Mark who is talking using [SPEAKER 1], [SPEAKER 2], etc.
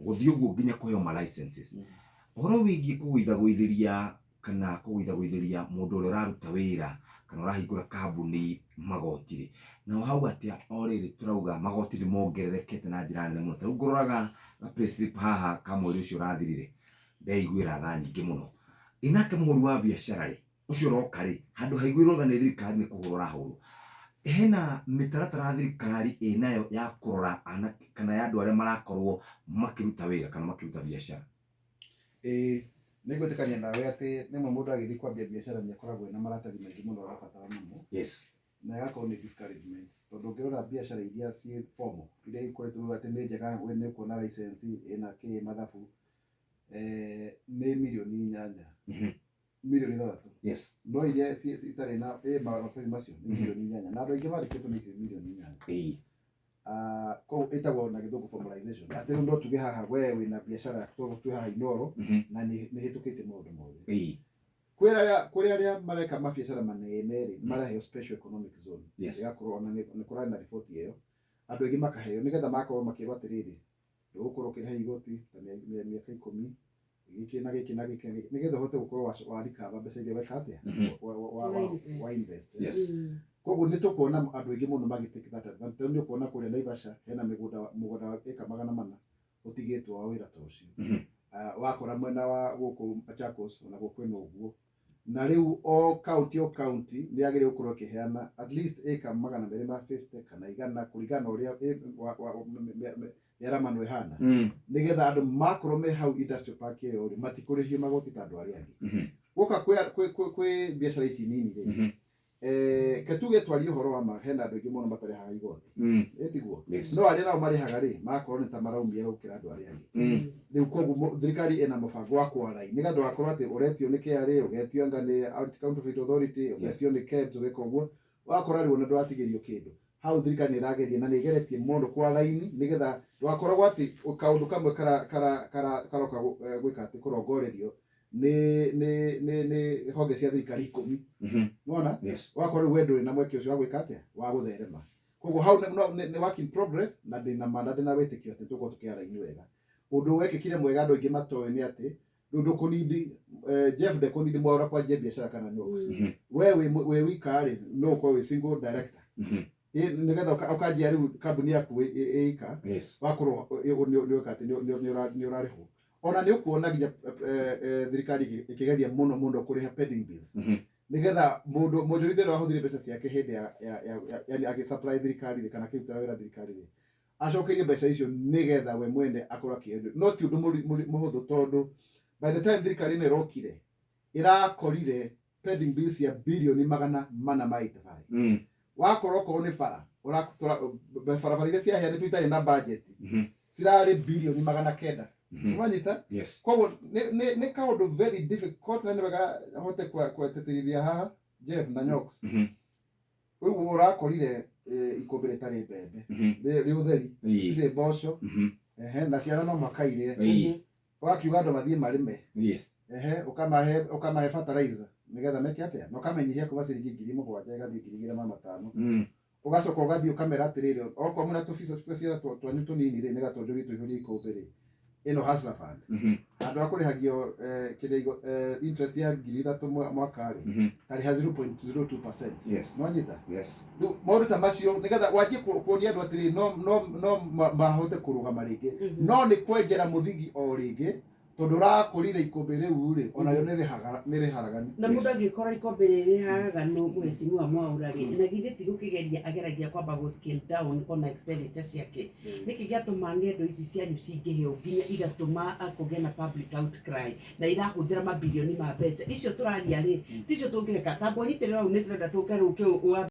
[SPEAKER 1] guthii uguo nginya kuheo ma licenses horo wingi kugwithaguithiria kana kugwithaguithiria mundu uria uraruta wira kana urahingura kambuni magotiri na hau atia oriri turauga magotiri mongererekete na njira nene muno ta nguroraga payslip haha kamweri ucio urathirire ndeiguira tha nyingi muno inake muhuri wa biacara ri ucio roka ri handu haiguirwo tha ni thirikari ni kuhurura huru hena mitaratara thirikari inayo ya kurora kana ya andu aria marakorwo makiruta wira kana makiruta biacara
[SPEAKER 2] nigutikania nawe ati nimwe mundu agithii kwambia biacara ni akoragwo na maratathi maingi muno arabatara muno
[SPEAKER 1] yes
[SPEAKER 2] na yako ni discouragement tondu ngirora biacara iria ci formal iria ikoretwo ati ni njega we ni kuona license ina ki mathabu ni milioni 8 milioni 3
[SPEAKER 1] yes
[SPEAKER 2] no iria itari na maratathi macio ni milioni 8 na andu aingi marikitwo ni milioni 8 ko etagwo na githungu formalization ati ndo tuge haha we wina biacara tu haha Inoro na ni hitukite maundu mothe kuri aria mareka mabiacara manene ri maraheo special economic zone igakorwo na ni kurana na report iyo andu aingi makaheo nigetha makorwo makirwa atiriri ndugukorwo kiriha igoti ta miaka 10 giki na giki na giki nigetha hote gukorwo warikaba mbeca iria weka atia wa invest koguo ni tukuona andu aingi muno magitikita advantage ni kuona kuria Naivasha hena mugunda eka 400 utigitwo wa wira ta ucio wakora mwena wa guku Machakos na gukwena uguo na riu o county ni agire gukorwo kiheana at least eka 250 kana igana kuringana uria yara manu ehana nigetha andu makorwo me hau industrial park iyo matikurihio magoti ta andu aria angi guka kwi biacara ici nini ri ketuge twari uhoro wa mahena andu aingi muno matarihaga igoti etiguo no aria nao marihaga ri makorwo ni ta maraumia gukira andu aria angi riu koguo thirikari ina mubango wa kwarai nigetha wakorwo ati uretio ni KRA ugetio anga ni Counterfeit Authority ugetio ni KEBS ugeka uguo wakora ri ona ndwatigirio kindu hau thirikari ni irageria na ni igeretie mundu kwa laini nigetha wakorwo ati kaundu kamwe karoka gwika ati kurongorerio ni honge cia thirikari 10 unaona wakorwo wendo na mweke ucio wa gwika atia wa gutherema koguo hau ni work in progress na ndina manade na wetikio ati tuko tukiara ini wega undu wekikire mwega andu aingi matoe ni ati ndu kunidi Jeff de kunidi mwara kwa je biashara kana nyoks we wikari no kwa we single director nigetha ukajia riu kambuni yaku ika wakorwo ni wakati ni urariho ona ni ukuona ginya thirikari ikigeria muno kuriha pending bills nigetha mundu mujurithero ahuthire mbeca ciake hindi yani agi supply thirikari kana kirutira wira thirikari acokerie mbeca icio nigetha we mwene akorwo kiendu no ti undu muhuthu tondu by the time thirikari ni rokire irakorire pending bills ya bilioni 485 wakorwo ko ni bara urakutora bara iria ciaheanĩtwo itarĩ na budget cirarĩ bilioni 900 umanyita koguo ni kaundu very difficult na wega hote kweteterithia haha Jeff na Nyoks riu urakorire ikumbire itari mbembe riu theri ire mboco na ciana no makaire wakiuga andu mathie marime ukamahe fertilizer nigetha meke atia no kamenyihia kuma ciringi 7,000 igathie 2,500 ugacoka ugathie ukamera atiriri oko muna tufisa special twanyu tunini ri nigatonjuri tuhuri ikumbire ino hustler fund andu akurihagio kirigo interest ya 3,000 mwaka ri tari ha 0.02% no nyita maundu ta macio nigetha wajie kuonia andu atiri no mahote kurugama ringi no ni kwenjera muthingi o ringi tondu rakurire ikombe riu ri ona ryo ni riharagani
[SPEAKER 3] na mundu angikora ikombe riharaganu mwecimu Mwaura ri na githĩ ti gukigeria ageragia kwamba go scale down on expenditure ciake niki giatuma ngendo ici cianyu cingiheo nginya igatuma akugĩa na public outcry na irahuthira mabilioni ma mbeca icio turaria ri ticio tungireka tambo nyiterera u ni turenda tuke ruke